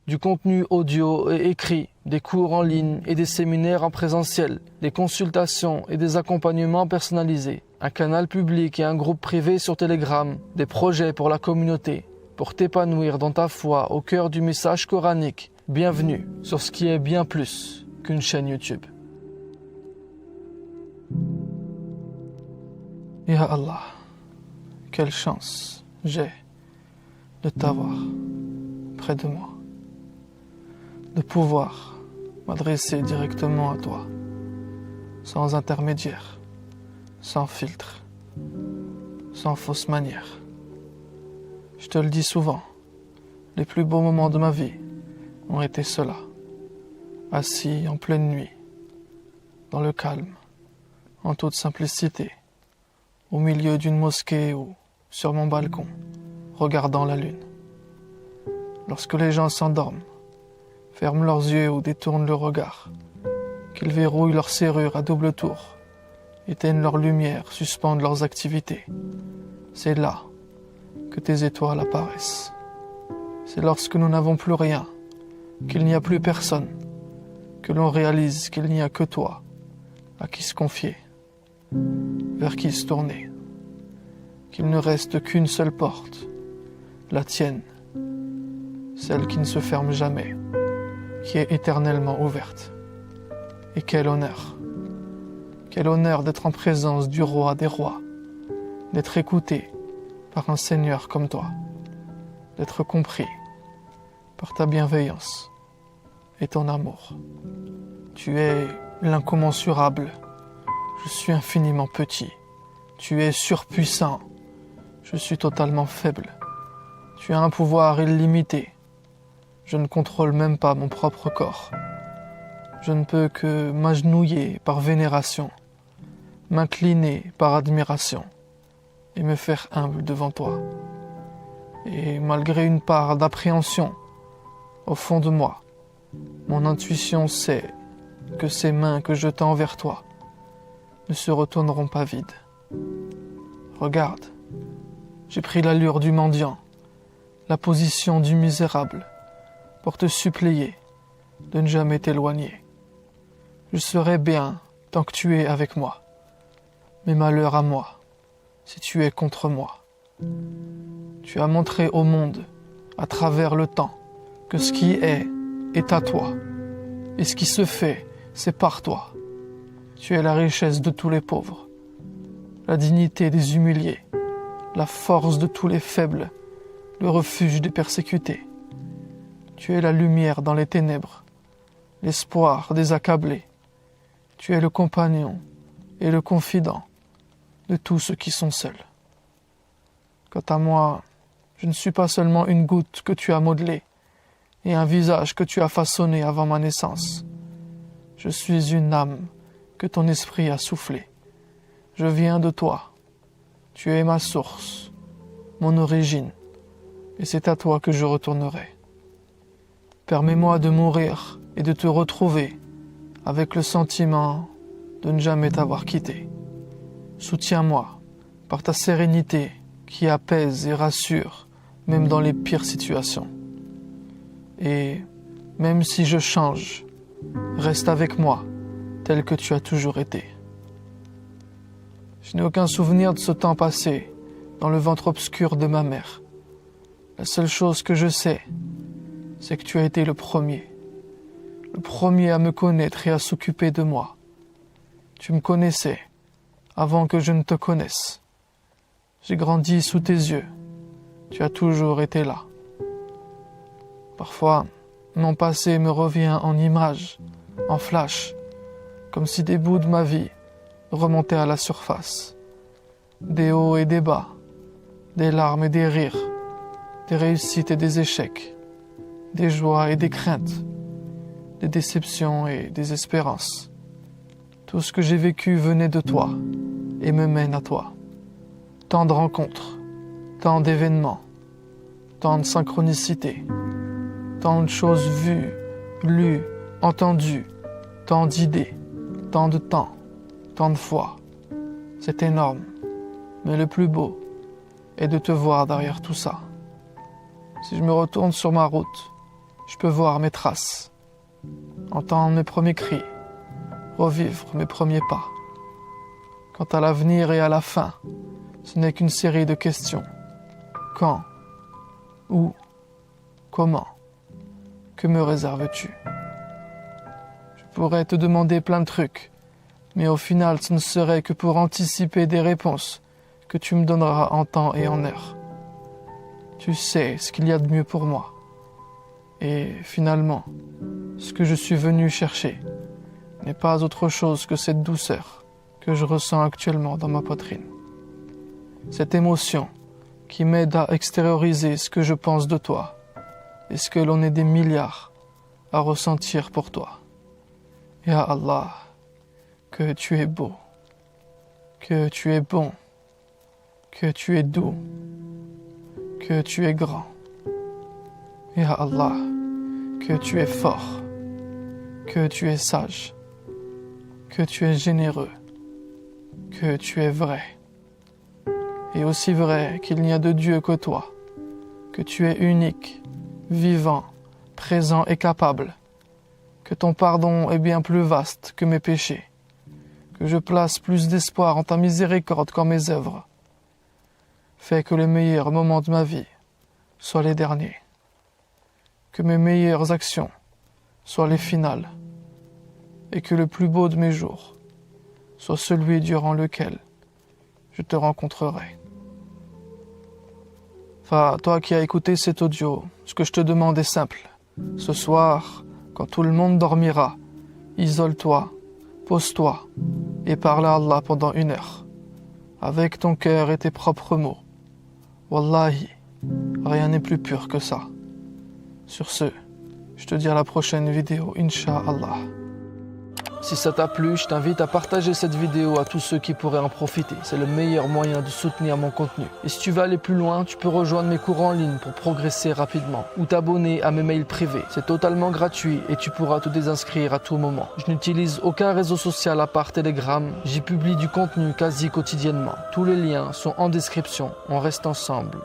Du contenu audio et écrit, des cours en ligne et des séminaires en présentiel, des consultations et des accompagnements personnalisés, un canal public et un groupe privé sur Telegram, des projets pour la communauté, pour t'épanouir dans ta foi au cœur du message coranique. Bienvenue sur ce qui est bien plus qu'une chaîne YouTube. Ya Allah, quelle chance j'ai de t'avoir près de moi, de pouvoir m'adresser directement à toi, sans intermédiaire, sans filtre, sans fausse manière. Je te le dis souvent, les plus beaux moments de ma vie ont été ceux-là, assis en pleine nuit, dans le calme, en toute simplicité, au milieu d'une mosquée ou sur mon balcon, regardant la lune. Lorsque les gens s'endorment, ferment leurs yeux ou détournent le regard, qu'ils verrouillent leur serrure à double tour, éteignent leur lumière, suspendent leurs activités, c'est là que tes étoiles apparaissent. C'est lorsque nous n'avons plus rien, qu'il n'y a plus personne, que l'on réalise qu'il n'y a que toi, à qui se confier, vers qui se tourner, qu'il ne reste qu'une seule porte, la tienne, celle qui ne se ferme jamais, qui est éternellement ouverte. Et quel honneur d'être en présence du roi des rois, d'être écouté par un Seigneur comme toi, d'être compris par ta bienveillance et ton amour. Tu es l'incommensurable, je suis infiniment petit, tu es surpuissant, je suis totalement faible, tu as un pouvoir illimité, je ne contrôle même pas mon propre corps, je ne peux que m'agenouiller par vénération, m'incliner par admiration et me faire humble devant toi. Et malgré une part d'appréhension au fond de moi, mon intuition sait que ces mains que je tends vers toi ne se retourneront pas vides. Regarde, j'ai pris l'allure du mendiant, la position du misérable, pour te supplier de ne jamais t'éloigner. Je serai bien tant que tu es avec moi, mais malheur à moi si tu es contre moi. Tu as montré au monde, à travers le temps, que ce qui est à toi, et ce qui se fait, c'est par toi. Tu es la richesse de tous les pauvres, la dignité des humiliés, la force de tous les faibles, le refuge des persécutés. Tu es la lumière dans les ténèbres, l'espoir des accablés. Tu es le compagnon et le confident de tous ceux qui sont seuls. Quant à moi, je ne suis pas seulement une goutte que tu as modelée et un visage que tu as façonné avant ma naissance. Je suis une âme que ton esprit a soufflée. Je viens de toi. Tu es ma source, mon origine, et c'est à toi que je retournerai. Permets-moi de mourir et de te retrouver avec le sentiment de ne jamais t'avoir quitté. Soutiens-moi par ta sérénité qui apaise et rassure même dans les pires situations. Et même si je change, reste avec moi tel que tu as toujours été. Je n'ai aucun souvenir de ce temps passé dans le ventre obscur de ma mère. La seule chose que je sais, c'est que tu as été le premier à me connaître et à s'occuper de moi. Tu me connaissais avant que je ne te connaisse. J'ai grandi sous tes yeux. Tu as toujours été là. Parfois, mon passé me revient en images, en flash, comme si des bouts de ma vie remontaient à la surface. Des hauts et des bas, des larmes et des rires, des réussites et des échecs, des joies et des craintes, des déceptions et des espérances. Tout ce que j'ai vécu venait de toi et me mène à toi. Tant de rencontres, tant d'événements, tant de synchronicités, tant de choses vues, lues, entendues, tant d'idées, tant de temps, tant de fois. C'est énorme, mais le plus beau est de te voir derrière tout ça. Si je me retourne sur ma route, Je peux voir mes traces, entendre mes premiers cris, revivre mes premiers pas. Quant à l'avenir et à la fin, ce n'est qu'une série de questions. Quand? Où? Comment? Que me réserves-tu? Je pourrais te demander plein de trucs, mais au final ce ne serait que pour anticiper des réponses que tu me donneras en temps et en heure. Tu sais ce qu'il y a de mieux pour moi. Et finalement, ce que je suis venu chercher n'est pas autre chose que cette douceur que je ressens actuellement dans ma poitrine. Cette émotion qui m'aide à extérioriser ce que je pense de toi et ce que l'on est des milliards à ressentir pour toi. Ya Allah, que tu es beau, que tu es bon, que tu es doux, que tu es grand. Ya Allah, que tu es fort, que tu es sage, que tu es généreux, que tu es vrai. Et aussi vrai qu'il n'y a de Dieu que toi, que tu es unique, vivant, présent et capable, que ton pardon est bien plus vaste que mes péchés, que je place plus d'espoir en ta miséricorde qu'en mes œuvres. Fais que les meilleurs moments de ma vie soient les derniers, que mes meilleures actions soient les finales, et que le plus beau de mes jours soit celui durant lequel je te rencontrerai. Enfin, toi qui as écouté cet audio, ce que je te demande est simple. Ce soir, quand tout le monde dormira, isole-toi, pose-toi et parle à Allah pendant 1 heure, avec ton cœur et tes propres mots. Wallahi, rien n'est plus pur que ça. Sur ce, je te dis à la prochaine vidéo, Inch'Allah. Si ça t'a plu, je t'invite à partager cette vidéo à tous ceux qui pourraient en profiter. C'est le meilleur moyen de soutenir mon contenu. Et si tu veux aller plus loin, tu peux rejoindre mes cours en ligne pour progresser rapidement ou t'abonner à mes mails privés. C'est totalement gratuit et tu pourras te désinscrire à tout moment. Je n'utilise aucun réseau social à part Telegram. J'y publie du contenu quasi quotidiennement. Tous les liens sont en description. On reste ensemble.